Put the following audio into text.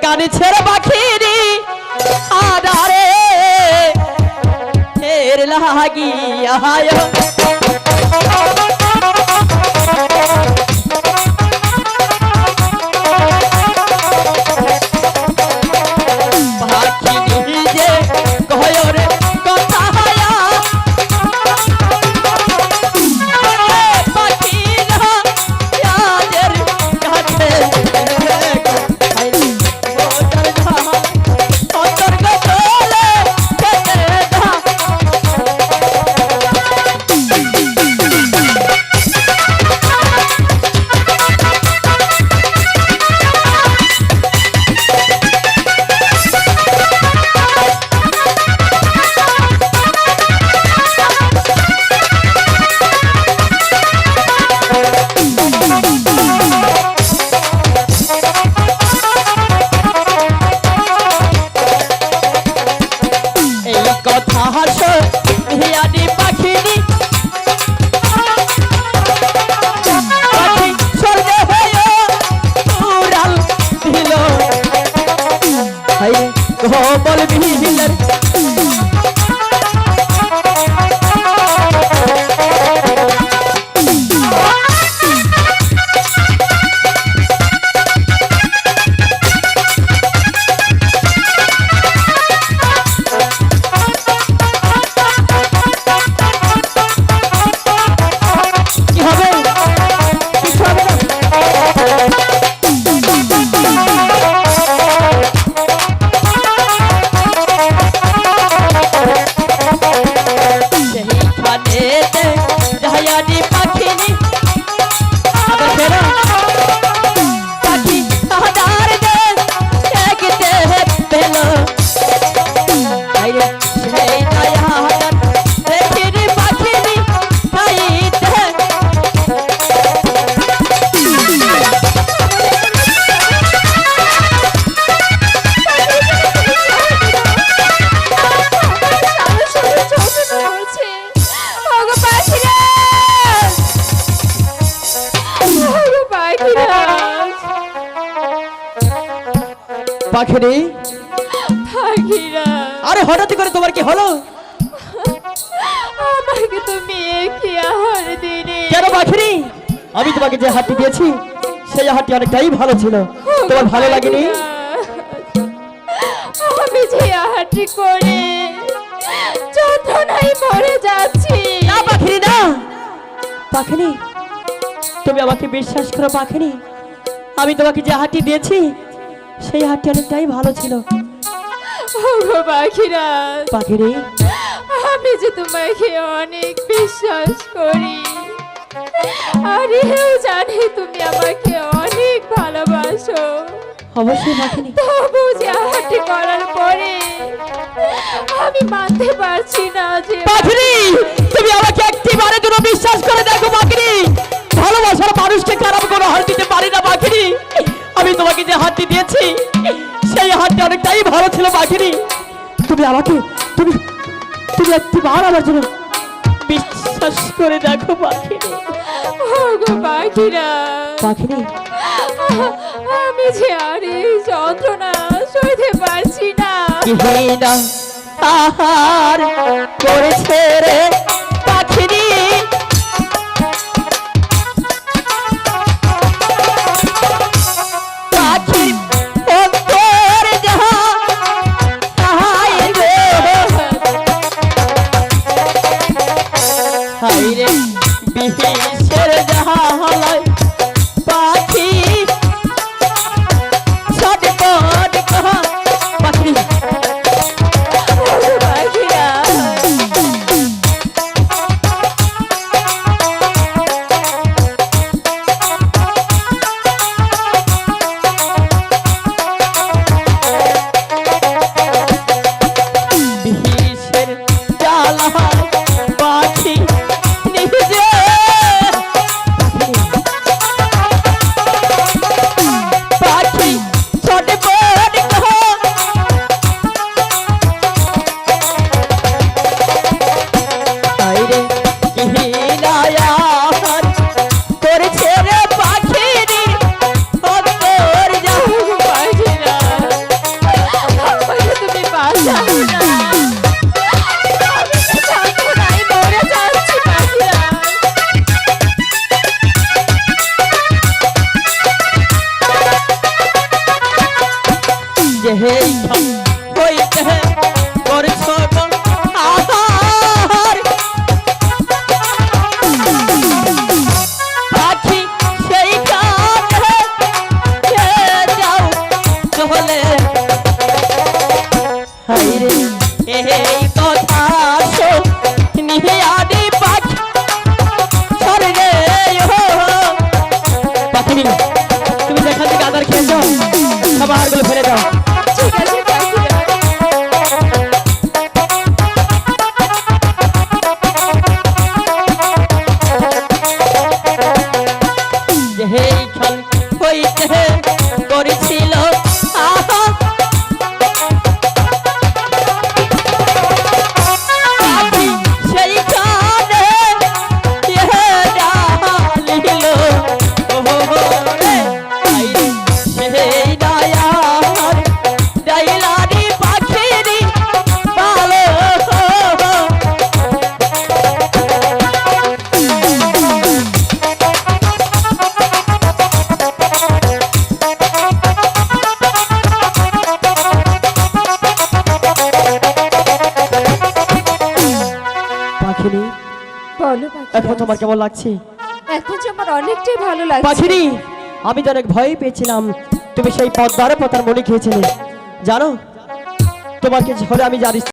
কানিছের পাখিরি আদারে এর লাগিয়া পাখিরে আরে হঠাৎ করে তোমার কি হলো? আমাকে তুমি কি আহার দিলে? কেন পাখিরে? আমি তোমাকে যে হাতটি দিয়েছি সেই হাতটি অনেকটাই ভালো ছিল, তোমার ভালো লাগেনি? আমি যে আহারটি করে যন্ত্রণায় মরে যাচ্ছি। না পাখিরে না, পাখিরে তুমি আমাকে বিশ্বাস করো পাখিরে, আমি তোমাকে যে হাতটি দিয়েছি সেই হাতটি অনেকটাই ভালো ছিল। পাখিরে আমি যে তোমাকে অনেক বিশ্বাস করি, আর এও জানি তুমি আমাকে অনেক ভালোবাসো। অবশ্যই পাখিরে, তবু যে হাঁটি করার পরে আমি মানতে পারছি না যে পাখিরে তুমি আমাকে একটিবারের জন্য বিশ্বাস করে দেখো পাখিরে, ভালোবাসার মানুষকে খারাপ করে হাত দিতে পারি না পাখিরে। আমি তোমাকে যে হাতটি দিয়েছি সেই হাতটি অনেকটাই ভালো ছিল পাখিরে, তুমি আমাকে তুমি তুমি একটিবার আমার জন্য বিশ্বাস করে দেখো পাখিরে। পাখিরা পাখিরে আমি যে আর এই যন্ত্রণা সইতে পারছি না। কিহিনা আহার করেছে রে পাখিরে, পাখির অন্তর যাহা হায় রে হায় রে বিহিসের যাহা হলয় পাখি ছটপট কহা পাখি। যে এইখান হইতে করছো গো আহার পাখি সেইখানে যাও চলে হাইরে এই কথা নিহে আদি পাখি সরে রে পাখিনি তুমি যেখান থেকে আদার খেয়েছো খাবারগুলো ফেলে দাও ঠিক আছে পাখিরাজ। যে এইখান হইতে করেছিল আহা পাখি সেইখানে ডালিল সেই দয়ার ডাইলারি পাখিরি ভালো পাখিনি বলো এখন পাখিরাজ। তোমার কেমন লাগছে এখন যে আমার অনেকটাই ভালো লাগছে। পাখিনি আমি তো অনেক ভয় পেয়েছিলাম তুমি সেই পদ্মারে পতার মনে খেয়েছিলে জানো তোমাকে ঝরে আমি জানি